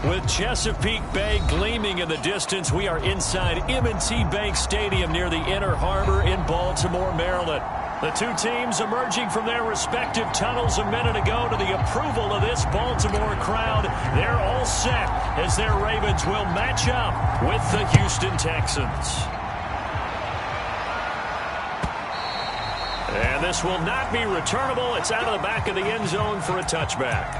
With Chesapeake Bay gleaming in the distance, we are inside M&T Bank Stadium near the Inner Harbor in Baltimore, Maryland. The two teams emerging from their respective tunnels a minute ago to the approval of this Baltimore crowd. They're all set as their Ravens will match up with the Houston Texans. And this will not be returnable. It's out of the back of the end zone for a touchback.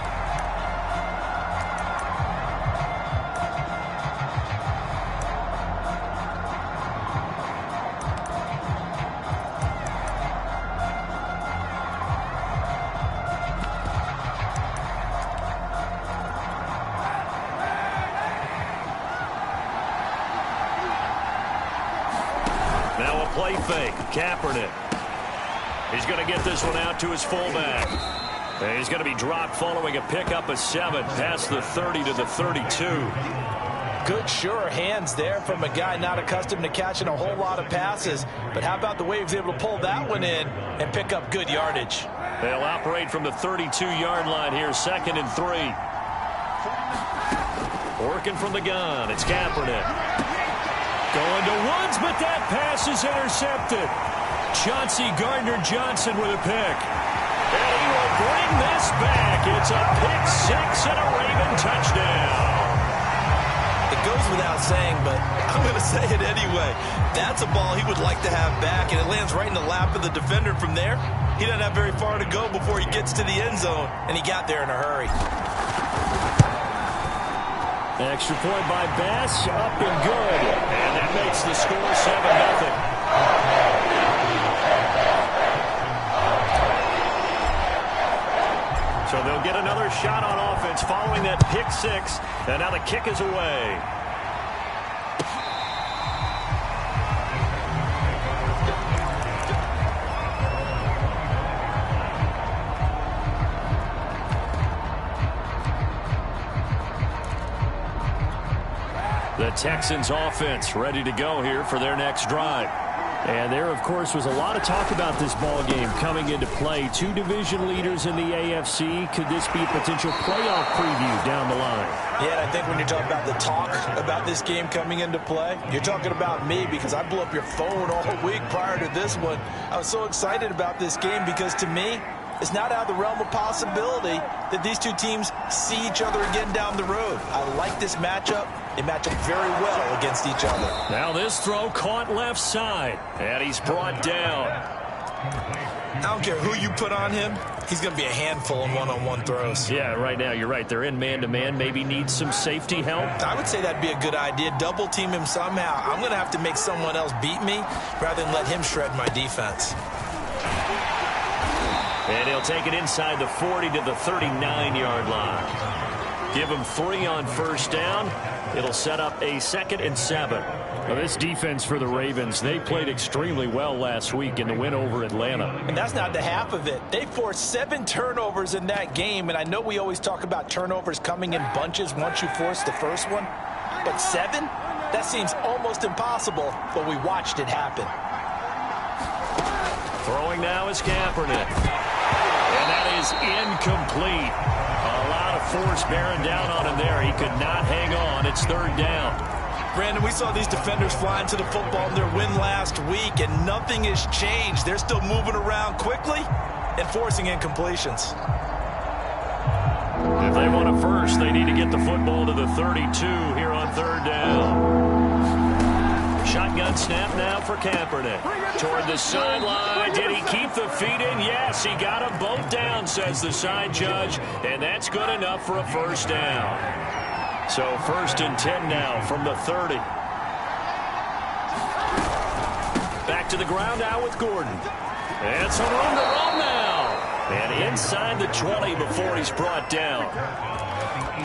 Now a play fake. Kaepernick. He's going to get this one out to his fullback. And he's going to be dropped following a pickup of 7 past the 30 to the 32. Good, sure hands there from a guy not accustomed to catching a whole lot of passes. But how about the way he was able to pull that one in and pick up good yardage? They'll operate from the 32-yard line here, 2nd and 3. Working from the gun, it's Kaepernick. Going to Woods, but that pass is intercepted. Chauncey Gardner-Johnson with a pick. And he will bring this back. It's a pick 6 and a Raven touchdown. It goes without saying, but I'm going to say it anyway. That's a ball he would like to have back, and it lands right in the lap of the defender from there. He doesn't have very far to go before he gets to the end zone, and he got there in a hurry. Extra point by Bass, up and good. And that makes the score 7-0. So they'll get another shot on offense following that pick 6. And now the kick is away. The Texans offense ready to go here for their next drive. And there, of course, was a lot of talk about this ball game coming into play. 2 division leaders in the AFC. Could this be a potential playoff preview down the line? Yeah, and I think when you're talking about the talk about this game coming into play, you're talking about me because I blew up your phone all week prior to this one. I was so excited about this game because, to me, it's not out of the realm of possibility that these two teams see each other again down the road. I like this matchup. They match up very well against each other. Now this throw caught left side, and he's brought down. I don't care who you put on him. He's going to be a handful in one-on-one throws. Yeah, right now, you're right. They're in man-to-man. Maybe needs some safety help. I would say that'd be a good idea. Double team him somehow. I'm going to have to make someone else beat me rather than let him shred my defense. And he'll take it inside the 40 to the 39-yard line. Give him 3 on first down. It'll set up a 2nd and 7. Now this defense for the Ravens, they played extremely well last week in the win over Atlanta. And that's not the half of it. They forced 7 turnovers in that game, and I know we always talk about turnovers coming in bunches once you force the first one. But 7? That seems almost impossible, but we watched it happen. Throwing now is Kaepernick. And that is incomplete. A lot of force bearing down on him there. He could not hang on. It's 3rd down. Brandon, we saw these defenders fly into the football in their win last week, and nothing has changed. They're still moving around quickly and forcing incompletions. If they want a first, they need to get the football to the 32 here on 3rd down. Shotgun snap now for Kaepernick. Toward the sideline. Did he keep the feet in? Yes, he got them both down, says the side judge. And that's good enough for a first down. So 1st and 10 now from the 30. Back to the ground now with Gordon. And some room to run now. And inside the 20 before he's brought down.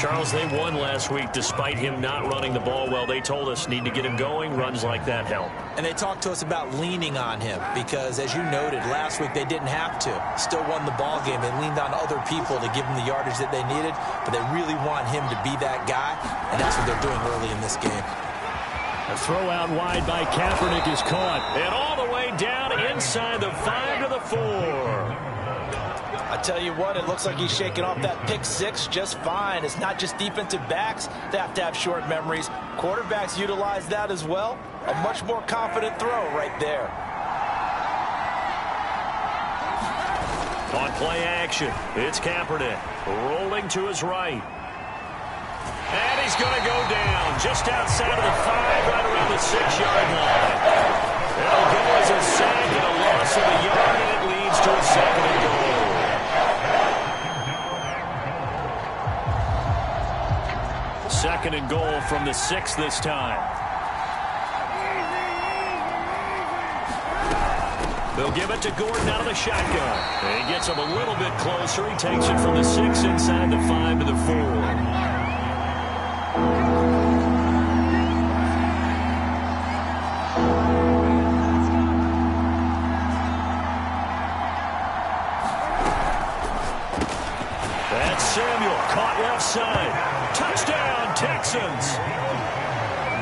Charles, they won last week despite him not running the ball well. They told us need to get him going. Runs like that help. And they talked to us about leaning on him because, as you noted, last week they didn't have to. Still won the ball game. They leaned on other people to give them the yardage that they needed, but they really want him to be that guy, and that's what they're doing early in this game. A throw out wide by Kaepernick is caught. And all the way down inside the 5 to the 4. I tell you what, it looks like he's shaking off that pick six just fine. It's not just defensive backs that have to have short memories. Quarterbacks utilize that as well. A much more confident throw right there. On play action, it's Kaepernick rolling to his right. And he's going to go down just outside of the 5, right around the 6-yard line. It'll go as a sack and a loss of a yard, and it leads to a 2nd and goal. Second and goal from the 6 this time. They'll give it to Gordon out of the shotgun. And he gets him a little bit closer. He takes it from the 6 inside the 5 to the 4. Samuel caught left side. Touchdown, Texans.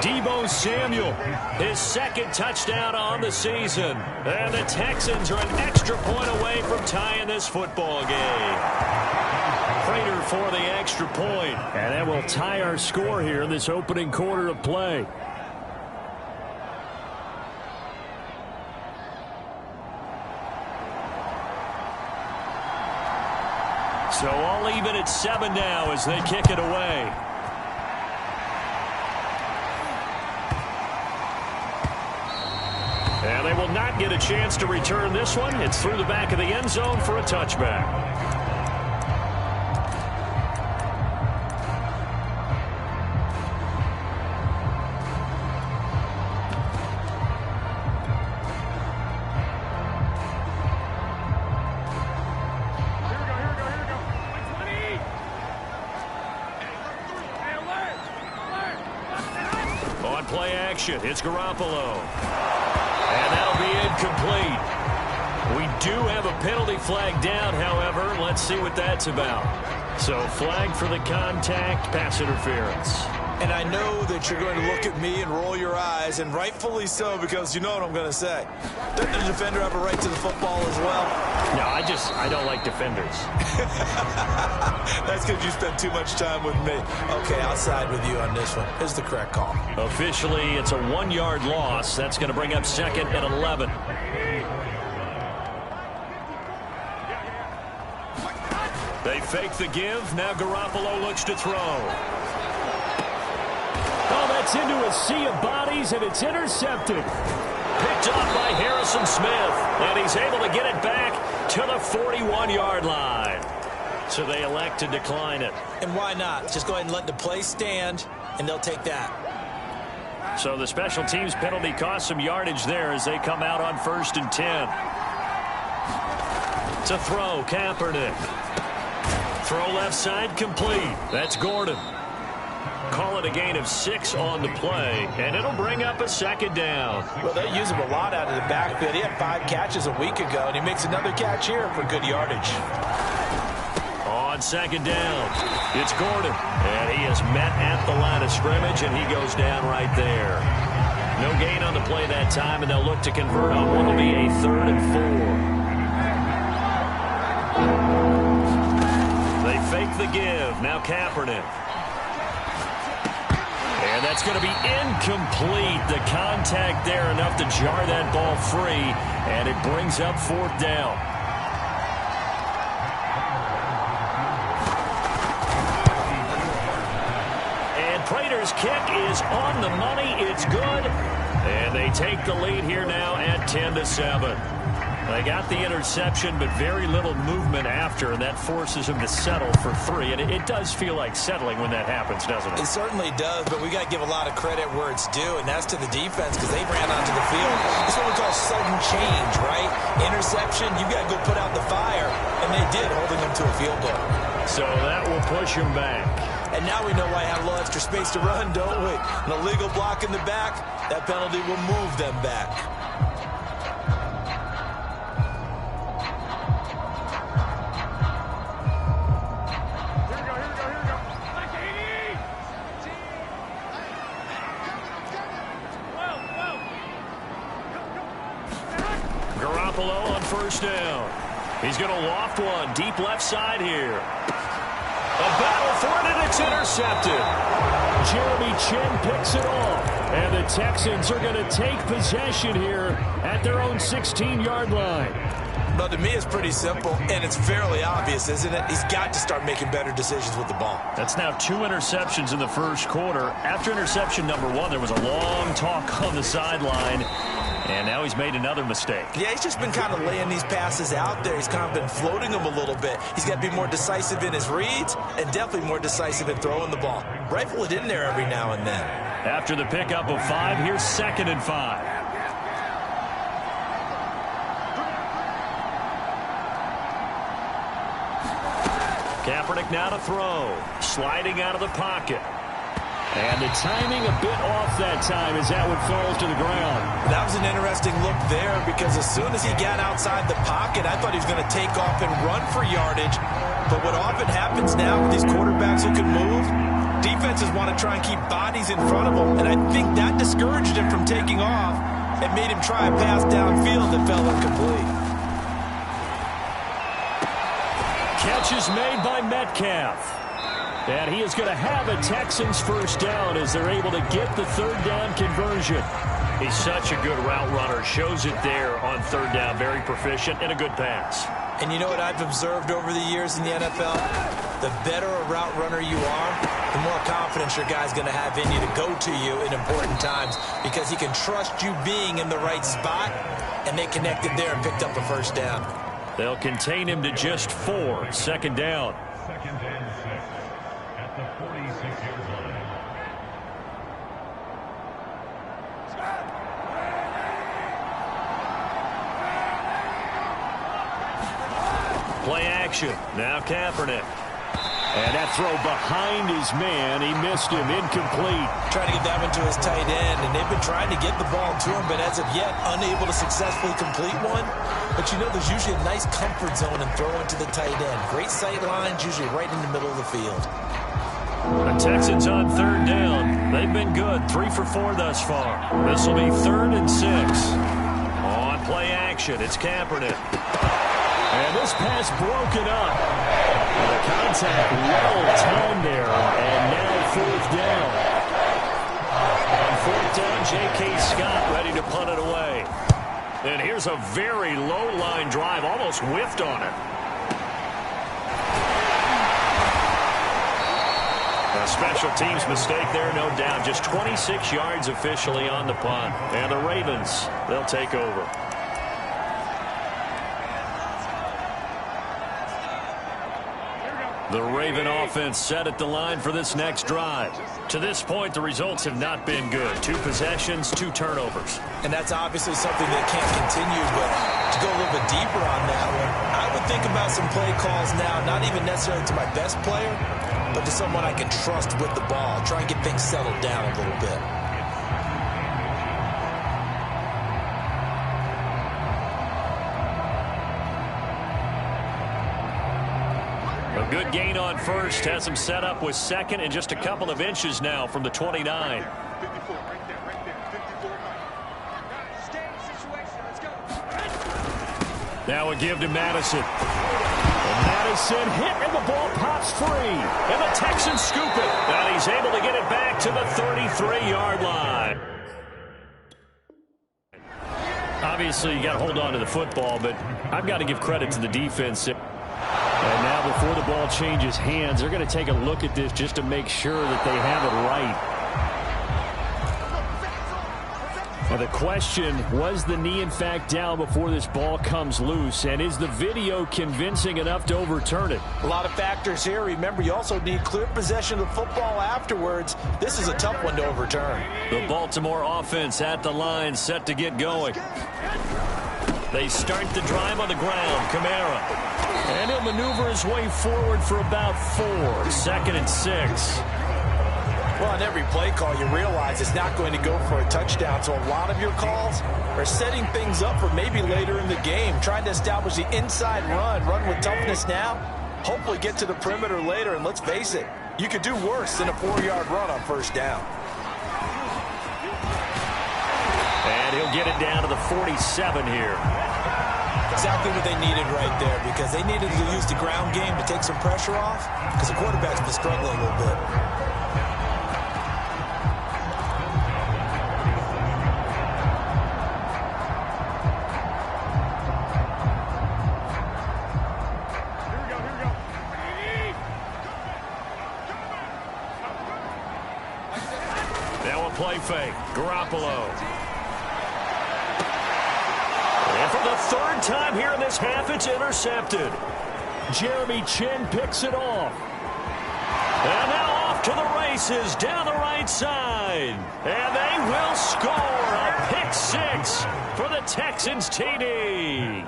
Deebo Samuel, his 2nd touchdown on the season. And the Texans are an extra point away from tying this football game. Prater for the extra point. And that will tie our score here in this opening quarter of play. So all even at 7 now as they kick it away. And they will not get a chance to return this one. It's through the back of the end zone for a touchback. Play action. It's Garoppolo. And that'll be incomplete. We do have a penalty flag down, however. Let's see what that's about. So flag for the contact, pass interference. And I know that you're going to look at me and roll your eyes, and rightfully so, because you know what I'm going to say. Doesn't the defender have a right to the football as well? No, I don't like defenders. That's because you spent too much time with me. Okay, I'll side with you on this one. Here's the correct call. Officially, it's a 1-yard loss. That's going to bring up 2nd and 11. They fake the give. Now Garoppolo looks to throw. Oh, that's into a sea of bodies, and it's intercepted. Picked off by Harrison Smith, and he's able to get it back to the 41-yard line. So they elect to decline it. And why not? Just go ahead and let the play stand, and they'll take that. So the special teams penalty cost some yardage there as they come out on 1st and 10. To throw, Kaepernick. Throw left side, complete. That's Gordon. Call it a gain of 6 on the play, and it'll bring up a 2nd down. Well, they use him a lot out of the backfield. He had 5 catches a week ago, and he makes another catch here for good yardage. On 2nd down, it's Gordon, and he is met at the line of scrimmage, and he goes down right there. No gain on the play that time, and they'll look to convert on what will be a 3rd and 4. They fake the give. Now Kaepernick. And that's going to be incomplete. The contact there enough to jar that ball free, and it brings up 4th down. And Prater's kick is on the money. It's good. And they take the lead here now at 10-7. They got the interception, but very little movement after, and that forces them to settle for 3. And it does feel like settling when that happens, doesn't it? It certainly does, but we got to give a lot of credit where it's due, and that's to the defense because they ran onto the field. It's what we call sudden change, right? Interception, you got to go put out the fire, and they did, holding them to a field goal. So that will push them back. And now we know why I have a little extra space to run, don't we? An illegal block in the back, that penalty will move them back. Garoppolo on 1st down. He's going to loft one deep left side here. A battle for it, and it's intercepted. Jeremy Chin picks it off. And the Texans are going to take possession here at their own 16-yard line. Well, to me, it's pretty simple, and it's fairly obvious, isn't it? He's got to start making better decisions with the ball. That's now 2 interceptions in the first quarter. After interception number 1, there was a long talk on the sideline, and now he's made another mistake. Yeah, he's just been kind of laying these passes out there. He's kind of been floating them a little bit. He's got to be more decisive in his reads and definitely more decisive in throwing the ball. Rifle it in there every now and then. After the pickup of 5, here's 2nd and 5. Kaepernick now to throw. Sliding out of the pocket. And the timing a bit off that time as that one falls to the ground. That was an interesting look there because as soon as he got outside the pocket, I thought he was going to take off and run for yardage. But what often happens now with these quarterbacks who can move, defenses want to try and keep bodies in front of them. And I think that discouraged him from taking off and made him try a pass downfield that fell incomplete. Catch is made by Metcalf. And he is going to have a Texans first down as they're able to get the 3rd down conversion. He's such a good route runner. Shows it there on 3rd down. Very proficient and a good pass. And you know what I've observed over the years in the NFL? The better a route runner you are, the more confidence your guy's going to have in you to go to you in important times because he can trust you being in the right spot, and they connected there and picked up a first down. They'll contain him to just 4. 2nd down. 2nd and 6 at the 46-yard line. Play action. Now Kaepernick. And that throw behind his man. He missed him. Incomplete. Trying to get that one to his tight end, and they've been trying to get the ball to him, but as of yet, unable to successfully complete one. But you know, there's usually a nice comfort zone in throwing to the tight end. Great sight lines, usually right in the middle of the field. The Texans on 3rd down. They've been good. 3 for 4 thus far. This will be 3rd and 6. On play action, it's Kaepernick. And this pass broken up. The contact well timed there. And now 4th down. On 4th down, J.K. Scott ready to punt it away. And here's a very low line drive. Almost whiffed on it. A special teams mistake there, no doubt. Just 26 yards officially on the punt. And the Ravens, they'll take over. The Raven offense set at the line for this next drive. To this point, the results have not been good. 2 possessions, 2 turnovers. And that's obviously something that can't continue, but to go a little bit deeper on that one, I would think about some play calls now, not even necessarily to my best player, but to someone I can trust with the ball. Try and get things settled down a little bit. A good gain on first. Has him set up with 2nd and just a couple of inches now from the 29. Now a give to Madison. And Madison hit and the ball pops free. And the Texans scoop it. And he's able to get it back to the 33-yard line. Obviously, you got to hold on to the football, but I've got to give credit to the defense. And now before the ball changes hands, they're going to take a look at this just to make sure that they have it right. Now the question, was the knee in fact down before this ball comes loose? And is the video convincing enough to overturn it? A lot of factors here. Remember, you also need clear possession of the football afterwards. This is a tough one to overturn. The Baltimore offense at the line, set to get going. They start the drive on the ground. Kamara. And he'll maneuver his way forward for about 4. 2nd and 6. Well, on every play call, you realize it's not going to go for a touchdown. So a lot of your calls are setting things up for maybe later in the game, trying to establish the inside run with toughness now, hopefully get to the perimeter later. And let's face it, you could do worse than a 4-yard run on first down. And he'll get it down to the 47 here. Exactly what they needed right there, because they needed to use the ground game to take some pressure off, because the quarterback's been struggling a little bit. Now a play fake. Garoppolo. And for the third time here in this half, it's intercepted. Jeremy Chin picks it off. And now off to the races down the right side. And they will score a pick six for the Texans TD.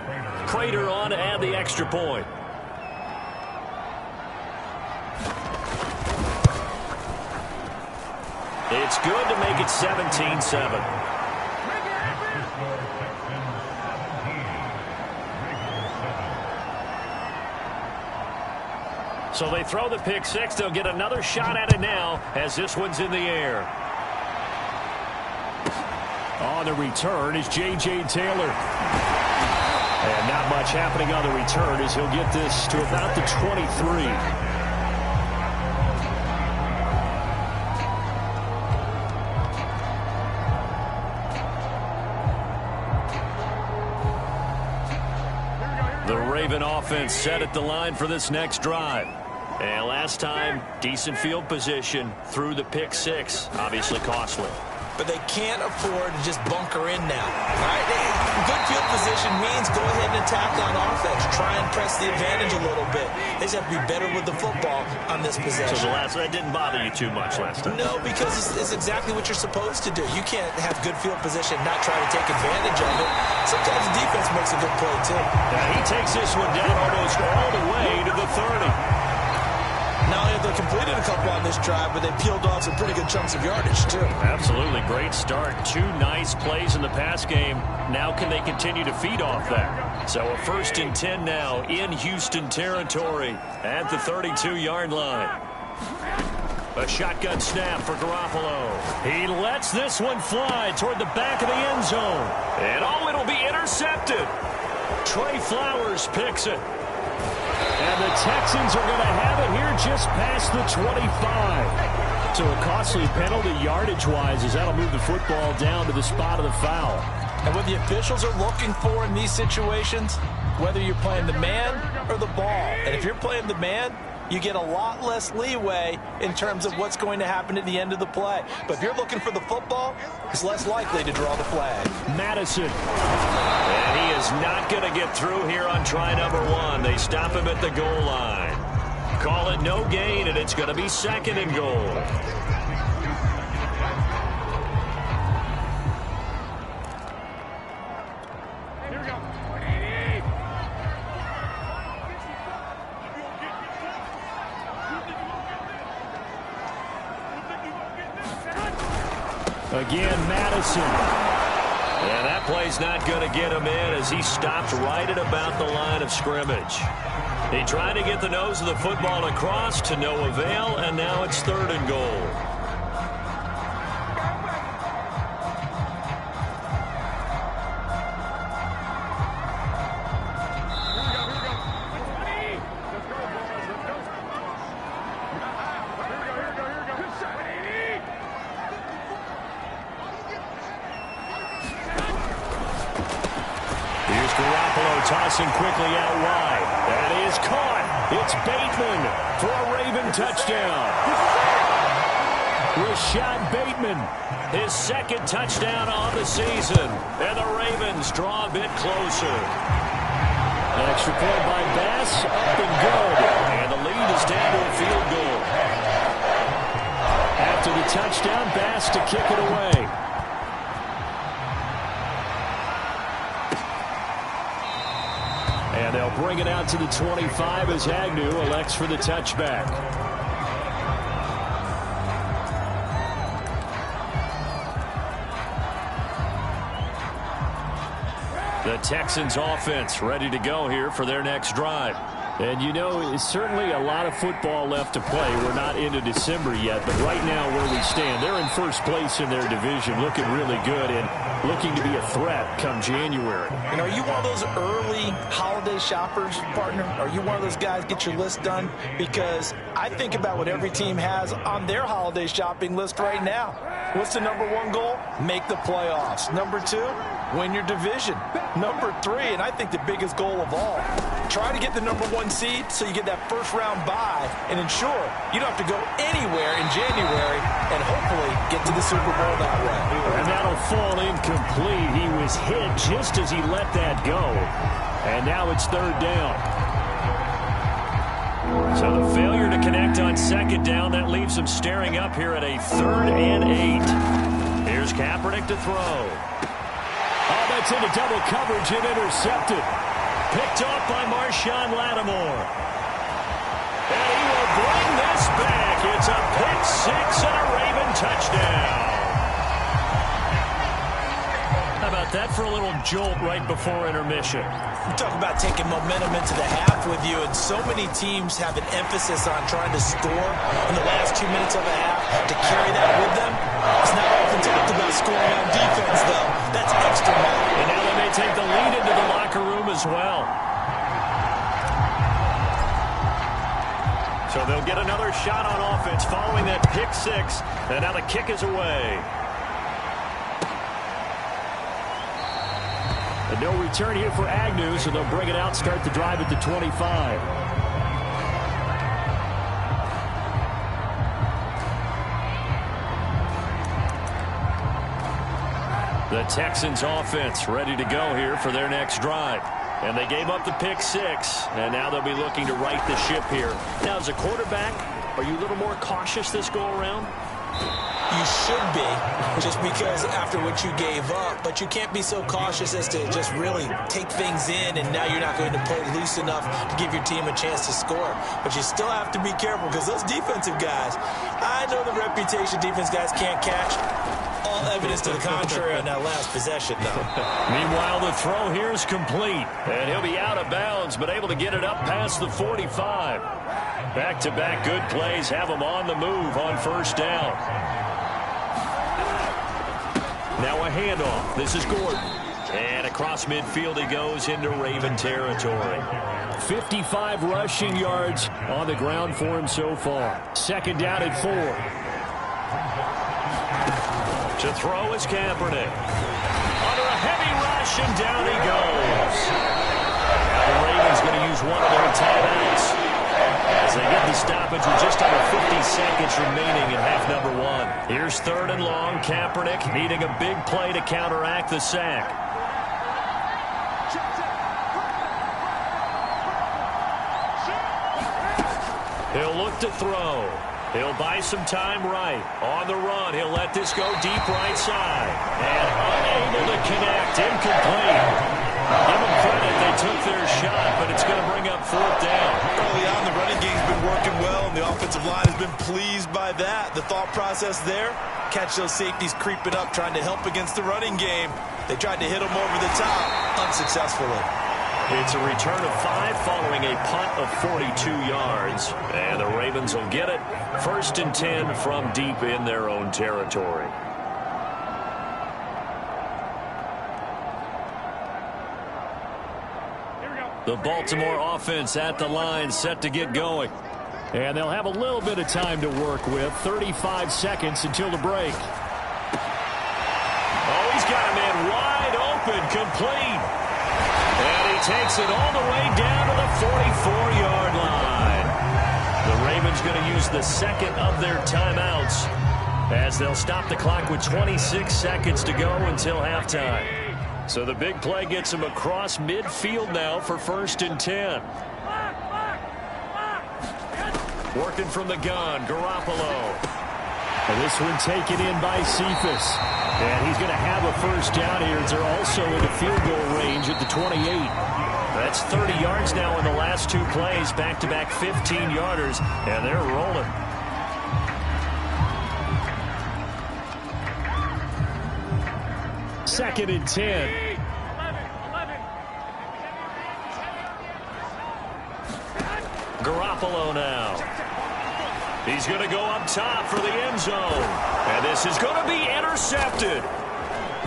Prater on to add the extra point. It's good to make it 17-7. So they throw the pick six. They'll get another shot at it now as this one's in the air. On the return is J.J. Taylor. And not much happening on the return as he'll get this to about the 23. The Raven offense set at the line for this next drive. And last time, decent field position through the pick six. Obviously costly. But they can't afford to just bunker in now. All right? Good field position means go ahead and attack on offense. Try and press the advantage a little bit. They just have to be better with the football on this possession. So that didn't bother you too much last time? No, because it's exactly what you're supposed to do. You can't have good field position and not try to take advantage of it. Sometimes the defense makes a good play, too. Now he takes this one down almost all the way to the 30. Not only have they completed a couple on this drive, but they peeled off some pretty good chunks of yardage, too. Absolutely. Great start. Two nice plays in the pass game. Now can they continue to feed off that? So a 1st and 10 now in Houston territory at the 32-yard line. A shotgun snap for Garoppolo. He lets this one fly toward the back of the end zone. And it'll be intercepted. Trey Flowers picks it. And the Texans are going to have it here just past the 25. So a costly penalty yardage-wise as that'll move the football down to the spot of the foul. And what the officials are looking for in these situations, whether you're playing the man or the ball. And if you're playing the man, you get a lot less leeway in terms of what's going to happen at the end of the play. But if you're looking for the football, it's less likely to draw the flag. Madison. And he is not going to get through here on try number 1. They stop him at the goal line. Call it no gain, and it's going to be 2nd and goal. Again, Madison. And that play's not going to get him in as he stopped right at about the line of scrimmage. He tried to get the nose of the football across to no avail, and now it's 3rd and goal. Tossing quickly out wide. That is caught. It's Bateman for a Raven touchdown. Rashad Bateman, his 2nd touchdown on the season. And the Ravens draw a bit closer. An extra point by Bass, up and good. And the lead is down to a field goal. After the touchdown, Bass to kick it away. And they'll bring it out to the 25 as Agnew elects for the touchback. The Texans offense ready to go here for their next drive. And you know, it's certainly a lot of football left to play. We're not into December yet, but right now where we stand, they're in first place in their division, looking really good and looking to be a threat come January. And are you one of those early holiday shoppers, partner? Are you one of those guys get your list done? Because I think about what every team has on their holiday shopping list right now. What's the #1 goal? Make the playoffs. #2, win your division. #3, and I think the biggest goal of all, try to get the #1 seed so you get that first-round bye and ensure you don't have to go anywhere in January and hopefully get to the Super Bowl that way. And that'll fall incomplete. He was hit just as he let that go. And now it's 3rd down. So the failure to connect on 2nd down, that leaves him staring up here at a 3rd and 8. Here's Kaepernick to throw. Oh, that's into double coverage and intercepted. Picked off by Marshawn Lattimore. And he will bring this back. It's a pick 6 and a Raven touchdown. How about that for a little jolt right before intermission? You talk about taking momentum into the half with you, and so many teams have an emphasis on trying to score in the last 2 minutes of the half to carry that with them. It's not often talked about scoring on defense, though. That's extra money. And now they may take the lead into the locker room as well. So they'll get another shot on offense following that pick 6, and now the kick is away. And no return here for Agnew, so they'll bring it out, start the drive at the 25. The Texans offense ready to go here for their next drive. And they gave up the pick 6, and now they'll be looking to right the ship here. Now, as a quarterback, are you a little more cautious this go-around? You should be, just because after what you gave up, but you can't be so cautious as to just really take things in, and now you're not going to play loose enough to give your team a chance to score. But you still have to be careful, because those defensive guys, I know the reputation defense guys can't catch. All evidence to the contrary on that last possession, though. Meanwhile, the throw here is complete, and he'll be out of bounds, but able to get it up past the 45. Back-to-back good plays have him on the move on 1st down. Now a handoff. This is Gordon. And across midfield he goes into Raven territory. 55 rushing yards on the ground for him so far. 2nd down and 4. To throw is Kaepernick. Under a heavy rush, and down he goes. Now the Ravens going to use one of their timeouts as they get the stoppage with just under 50 seconds remaining in half #1. Here's 3rd and long. Kaepernick needing a big play to counteract the sack. He'll look to throw. He'll buy some time right. On the run, he'll let this go deep right side. And unable to connect. Incomplete. Give them credit. They took their shot, but it's going to bring up 4th down. Early on, the running game's been working well, and the offensive line has been pleased by that. The thought process there, catch those safeties creeping up, trying to help against the running game. They tried to hit them over the top, unsuccessfully. It's a return of 5 following a punt of 42 yards. And the Ravens will get it. 1st and 10 from deep in their own territory. The Baltimore offense at the line, set to get going. And they'll have a little bit of time to work with. 35 seconds until the break. Oh, he's got a man wide open, complete. And he takes it all the way down to the 44-yard line. The Ravens going to use the 2nd of their timeouts as they'll stop the clock with 26 seconds to go until halftime. So the big play gets him across midfield now for 1st and 10. Working from the gun, Garoppolo. And this one taken in by Cephas. And he's going to have a 1st down here as they're also in the field goal range at the 28. That's 30 yards now in the last 2 plays. Back-to-back 15-yarders, and they're rolling. Second and 10. Garoppolo now. He's going to go up top for the end zone. And this is going to be intercepted.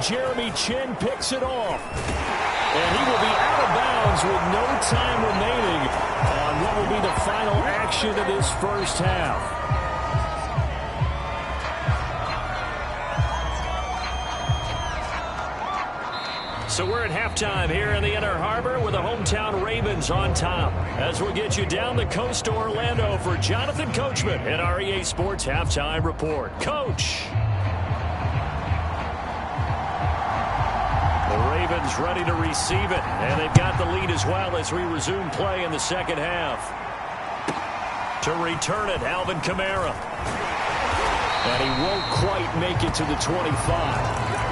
Jeremy Chin picks it off. And he will be out of bounds with no time remaining on what will be the final action of this first half. So we're at halftime here in the Inner Harbor with the hometown Ravens on top. As we'll get you down the coast to Orlando for Jonathan Coachman in our EA Sports Halftime Report. Coach! The Ravens ready to receive it, and they've got the lead as well as we resume play in the second half. To return it, Alvin Kamara. And he won't quite make it to the 25.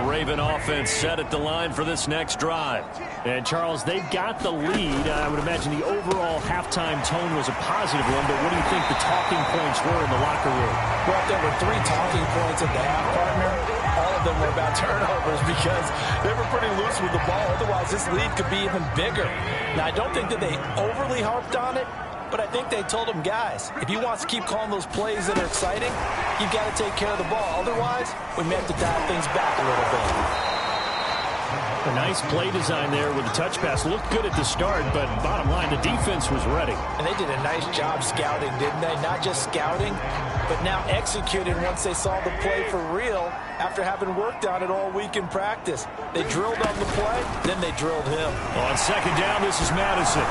Raven offense set at the line for this next drive. And, Charles, they've got the lead. I would imagine the overall halftime tone was a positive one, but what do you think the talking points were in the locker room? Well, if there were 3 talking points at the half, partner, all of them were about turnovers because they were pretty loose with the ball. Otherwise, this lead could be even bigger. Now, I don't think that they overly harped on it, but I think they told them, guys, if you want to keep calling those plays that are exciting, you've got to take care of the ball. Otherwise, we may have to dial things back a little bit. A nice play design there with the touch pass. Looked good at the start, but bottom line, the defense was ready. And they did a nice job scouting, didn't they? Not just scouting, but now executing once they saw the play for real after having worked on it all week in practice. They drilled on the play, then they drilled him. On second down, this is Madison.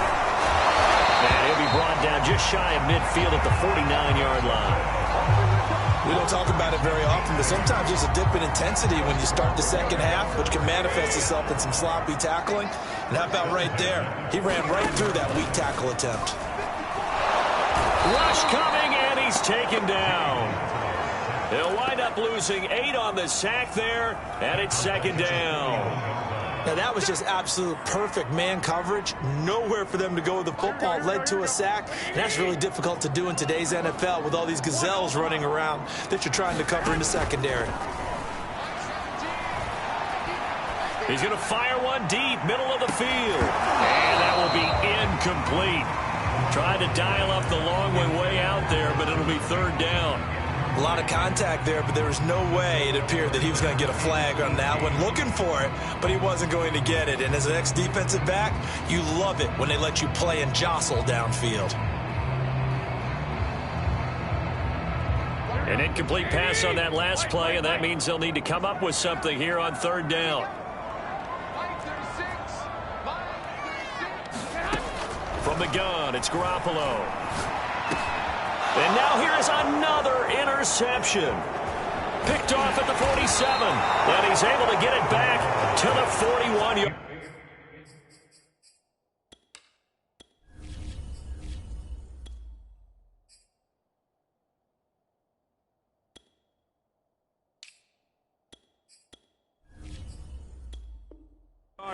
And he'll be brought down just shy of midfield at the 49-yard line. We don't talk about it very often, but sometimes there's a dip in intensity when you start the second half, which can manifest itself in some sloppy tackling. And how about right there? He ran right through that weak tackle attempt. Rush coming, and he's taken down. They'll wind up losing 8 on the sack there, and it's second down. Now, that was just absolute perfect man coverage. Nowhere for them to go with the football. Led to a sack. And that's really difficult to do in today's NFL with all these gazelles running around that you're trying to cover in the secondary. He's going to fire one deep, middle of the field. And that will be incomplete. Tried to dial up the long way out there, but it'll be third down. A lot of contact there, but there was no way it appeared that he was going to get a flag on that one. Looking for it, but he wasn't going to get it. And as an ex-defensive back, you love it when they let you play and jostle downfield. An incomplete pass on that last play, and that means they'll need to come up with something here on third down. From the gun, it's Garoppolo. And now here is another interception. Picked off at the 47. And he's able to get it back to the 41-yard.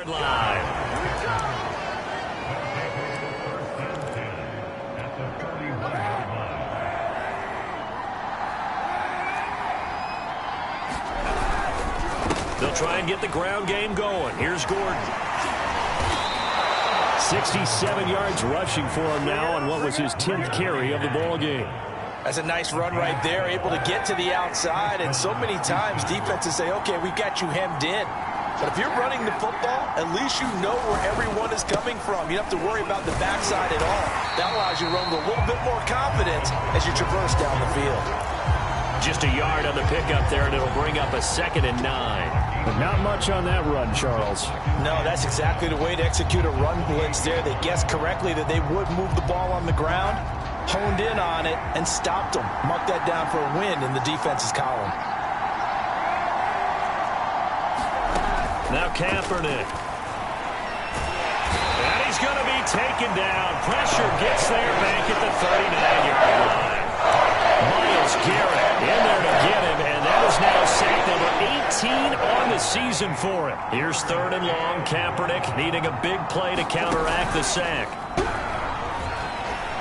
Line. They'll try and get the ground game going. Here's Gordon. 67 yards rushing for him now on what was his 10th carry of the ball game. That's a nice run right there, able to get to the outside. And so many times defenses say, okay, we got you hemmed in. But if you're running the football, at least you know where everyone is coming from. You don't have to worry about the backside at all. That allows you to run with a little bit more confidence as you traverse down the field. Just a yard on the pickup there, and it'll bring up a 2nd and 9. But not much on that run, Charles. No, that's exactly the way to execute a run blitz there. They guessed correctly that they would move the ball on the ground, honed in on it, and stopped them. Mark that down for a win in the defense's column. Now Kaepernick. And he's going to be taken down. Pressure gets there back at the 39-yard line. Myles Garrett in there to get him, and that is now sack number 18 on the season for him. Here's 3rd and long. Kaepernick needing a big play to counteract the sack.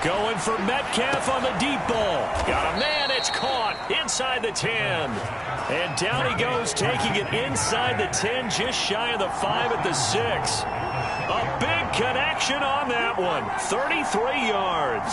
Going for Metcalf on the deep ball. Got a man it's caught inside the 10. And down he goes, taking it inside the 10, just shy of the 5 at the 6. A big connection on that one. 33 yards.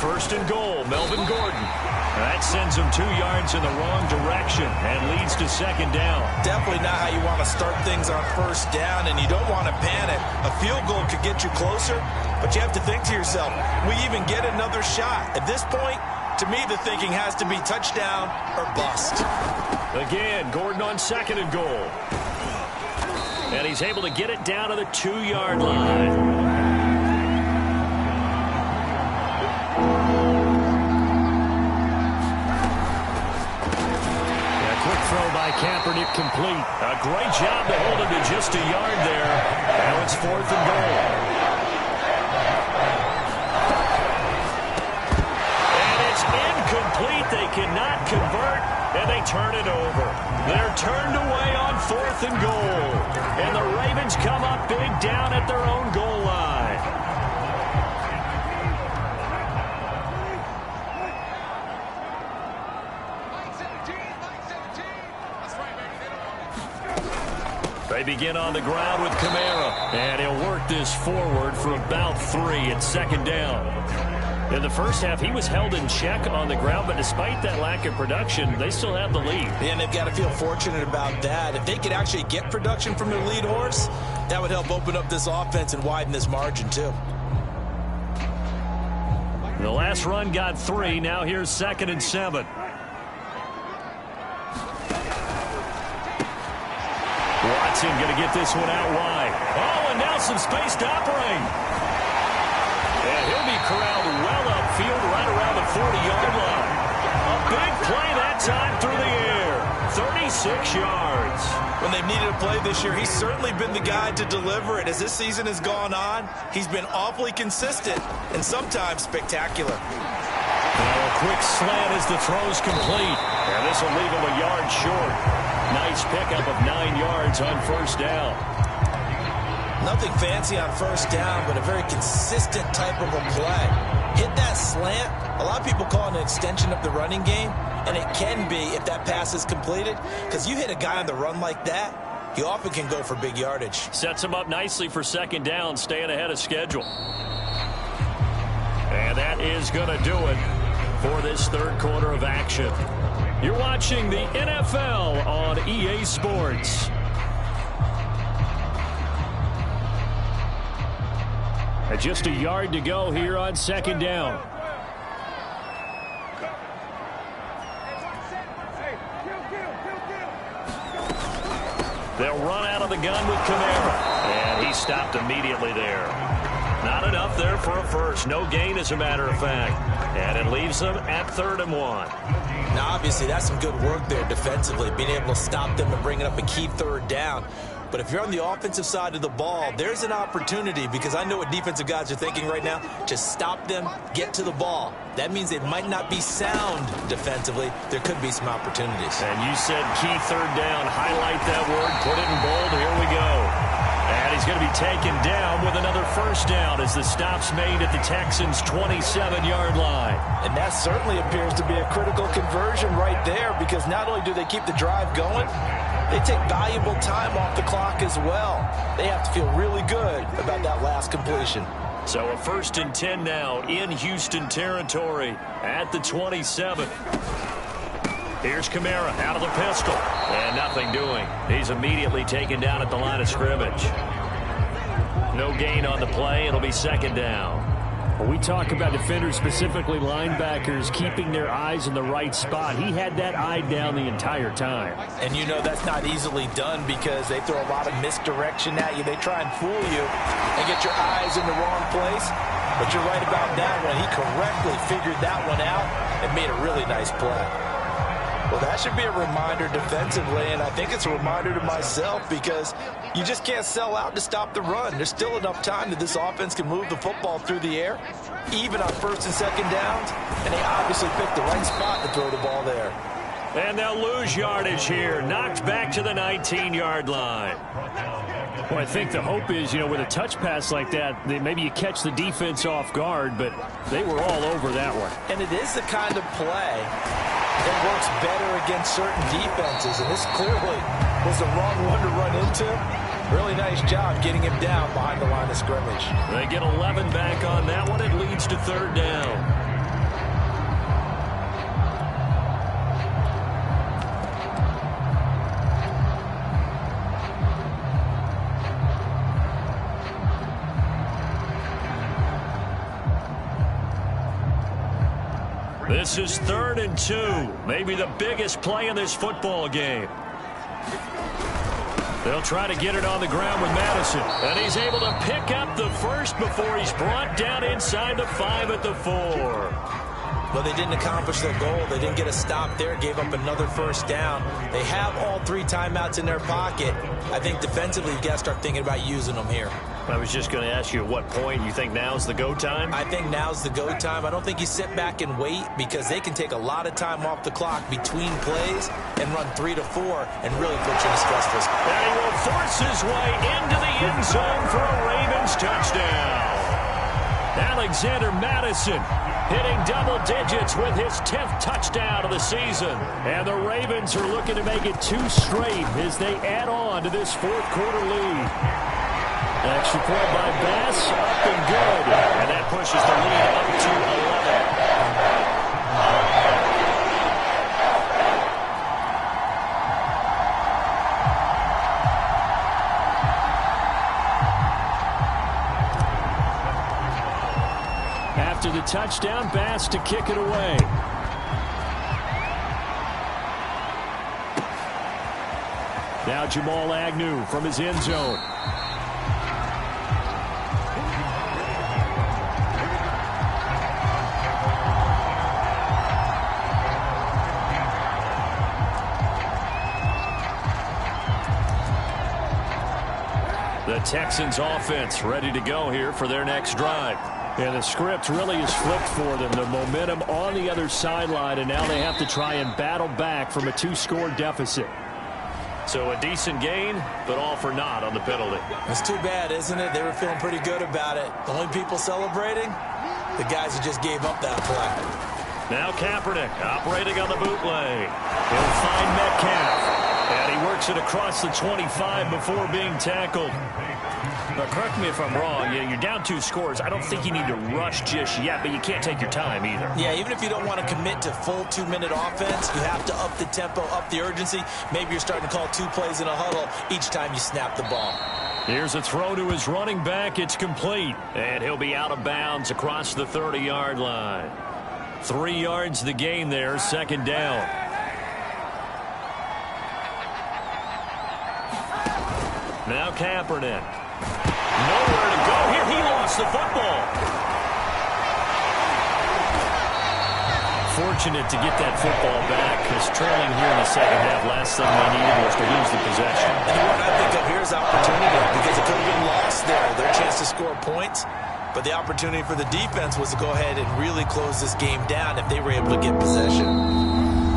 First and goal, Melvin Gordon. That sends him 2 yards in the wrong direction and leads to second down. Definitely not how you want to start things on first down, and you don't want to panic. A field goal could get you closer, but you have to think to yourself, we even get another shot. At this point, to me, the thinking has to be touchdown or bust. Again, Gordon on second and goal. And he's able to get it down to the 2-yard line. Throw by Kaepernick complete. A great job to hold him to just a yard there. Now it's 4th and goal. And it's incomplete. They cannot convert, and they turn it over. They're turned away on 4th and goal. And the Ravens come up big down at their own goal line. They begin on the ground with Kamara, and he'll work this forward for about 3 at second down. In the first half, he was held in check on the ground, but despite that lack of production, they still have the lead. And they've got to feel fortunate about that. If they could actually get production from their lead horse, that would help open up this offense and widen this margin, too. The last run got 3. Now here's 2nd and 7. Watson going to get this one out wide. Oh, and now some space to operate. And he'll be corralled well upfield right around the 40-yard line. A big play that time through the air. 36 yards. When they've needed a play this year, he's certainly been the guy to deliver it. As this season has gone on, he's been awfully consistent and sometimes spectacular. Now a quick slant as the throw's complete. And this will leave him a yard short. Nice pickup of 9 yards on first down. Nothing fancy on first down, but a very consistent type of a play. Hit that slant. A lot of people call it an extension of the running game, and it can be if that pass is completed, because you hit a guy on the run like that, he often can go for big yardage. Sets him up nicely for second down, staying ahead of schedule. And that is going to do it for this third quarter of action. You're watching the NFL on EA Sports. And just a yard to go here on second down. They'll run out of the gun with Kamara. And he stopped immediately there. Not enough there for a first. No gain, as a matter of fact. And it leaves them at 3rd and 1. Now, obviously, that's some good work there defensively, being able to stop them and bring it up a key 3rd down. But if you're on the offensive side of the ball, there's an opportunity, because I know what defensive guys are thinking right now. Just stop them, get to the ball. That means they might not be sound defensively. There could be some opportunities. And you said key 3rd down. Highlight that word. Put it in bold. Here we go. And he's going to be taken down with another first down as the stop's made at the Texans' 27-yard line. And that certainly appears to be a critical conversion right there, because not only do they keep the drive going, they take valuable time off the clock as well. They have to feel really good about that last completion. So a 1st and 10 now in Houston territory at the 27. Here's Kamara out of the pistol. And nothing doing. He's immediately taken down at the line of scrimmage. No gain on the play. It'll be second down. When we talk about defenders, specifically linebackers, keeping their eyes in the right spot, he had that eye down the entire time. And you know that's not easily done, because they throw a lot of misdirection at you. They try and fool you and get your eyes in the wrong place. But you're right about that one. He correctly figured that one out and made a really nice play. Well, that should be a reminder defensively, and I think it's a reminder to myself, because you just can't sell out to stop the run. There's still enough time that this offense can move the football through the air, even on 1st and 2nd downs, and they obviously picked the right spot to throw the ball there. And they'll lose yardage here. Knocked back to the 19-yard line. Well, I think the hope is, with a touch pass like that, maybe you catch the defense off guard, but they were all over that one. And it is the kind of play that works better against certain defenses. And this clearly was the wrong one to run into. Really nice job getting him down behind the line of scrimmage. They get 11 back on that one. It leads to third down. This is 3rd and 2. Maybe the biggest play in this football game. They'll try to get it on the ground with Madison. And he's able to pick up the first before he's brought down inside the 5 at the 4. Well, they didn't accomplish their goal. They didn't get a stop there. Gave up another first down. They have all 3 timeouts in their pocket. I think defensively, you've got to start thinking about using them here. I was just going to ask you at what point you think now's the go time? I think now's the go time. I don't think you sit back and wait because they can take a lot of time off the clock between plays and run 3 to 4 and really put you in a stressful spot. And he will force his way into the end zone for a Ravens touchdown. Alexander Madison hitting double digits with his 10th touchdown of the season. And the Ravens are looking to make it 2 straight as they add on to this 4th quarter lead. Extra point by Bass, up and good. And that pushes the lead up to 11. After the touchdown, Bass to kick it away. Now Jamal Agnew from his end zone. The Texans offense ready to go here for their next drive. And the script really is flipped for them. The momentum on the other sideline, and now they have to try and battle back from a 2-score deficit. So a decent gain, but all for naught on the penalty. It's too bad, isn't it? They were feeling pretty good about it. The only people celebrating, the guys who just gave up that play. Now Kaepernick operating on the bootleg. He'll find Metcalf. And he works it across the 25 before being tackled. But correct me if I'm wrong, you're down 2 scores. I don't think you need to rush just yet, but you can't take your time either. Yeah, even if you don't want to commit to full 2-minute offense, you have to up the tempo, up the urgency. Maybe you're starting to call 2 plays in a huddle each time you snap the ball. Here's a throw to his running back. It's complete. And he'll be out of bounds across the 30-yard line. 3 yards the gain there, 2nd down. Now Kaepernick. Nowhere to go here. He lost the football. Fortunate to get that football back because trailing here in the 2nd half, last thing they needed was to lose the possession. And the one I think of here is opportunity because it could have been lost there. Their chance to score points. But the opportunity for the defense was to go ahead and really close this game down if they were able to get possession.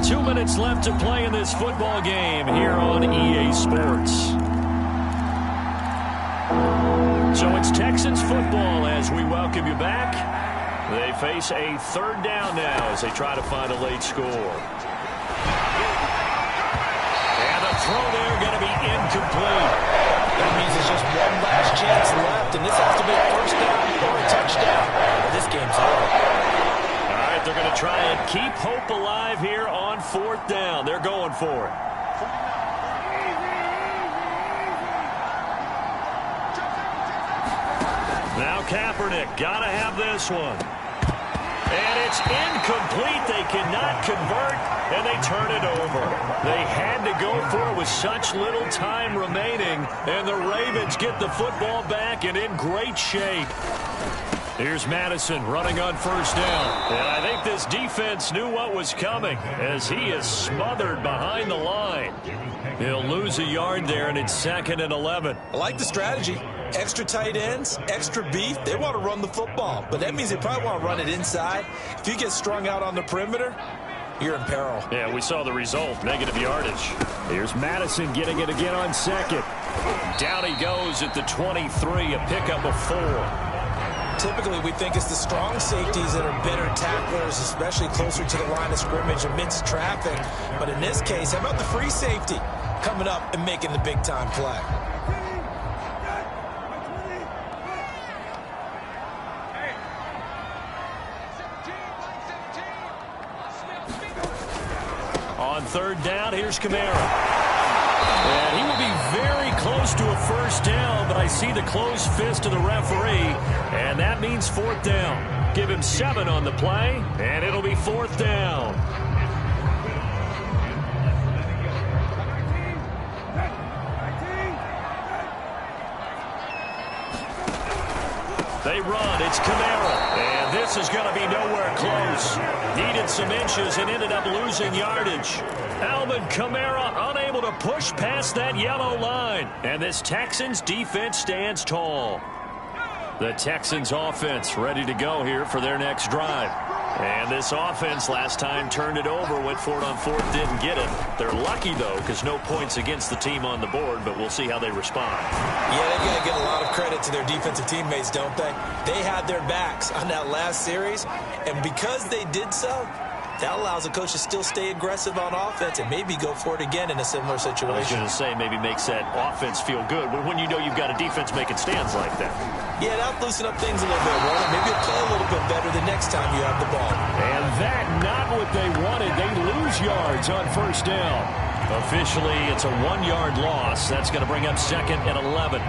2 minutes left to play in this football game here on EA Sports. So it's Texans football as we welcome you back. They face a 3rd down now as they try to find a late score. And the throw there going to be incomplete. That means there's just one last chance left, and this has to be a 1st down or a touchdown. Or this game's over. All right, they're going to try and keep hope alive here on 4th down. They're going for it. Now Kaepernick, got to have this one. And it's incomplete. They cannot convert, and they turn it over. They had to go for it with such little time remaining, and the Ravens get the football back and in great shape. Here's Madison running on 1st down. And I think this defense knew what was coming as he is smothered behind the line. He'll lose a yard there, and it's 2nd and 11. I like the strategy. Extra tight ends, extra beef. They want to run the football, but that means they probably want to run it inside. If you get strung out on the perimeter, you're in peril. Yeah, we saw the result, negative yardage. Here's Madison getting it again on second. Down he goes at the 23, a pickup of 4. Typically, we think it's the strong safeties that are better tacklers, especially closer to the line of scrimmage amidst traffic. But in this case, how about the free safety coming up and making the big-time play? On third down, here's Kamara. And he will be very close to a first down, but I see the closed fist of the referee, and that means fourth down. Give him 7 on the play, and it'll be fourth down. They run. It's Kamara. And this is going to be nowhere close. Needed some inches and ended up losing yardage. Alvin Kamara unable to push past that yellow line. And this Texans defense stands tall. The Texans offense ready to go here for their next drive. And this offense last time turned it over, went for it on fourth, didn't get it. They're lucky, though, because no points against the team on the board, but we'll see how they respond. Yeah, they got to give a lot of credit to their defensive teammates, don't they? They had their backs on that last series, and because they did so, that allows a coach to still stay aggressive on offense and maybe go for it again in a similar situation. I was going to say, maybe makes that offense feel good, but when you know you've got a defense making stands like that. Yeah, that'll loosen up things a little bit, Warner. Maybe you'll play a little bit better the next time you have the ball. And that not what they wanted. They lose yards on first down. Officially, it's a 1-yard loss. That's going to bring up second and 11.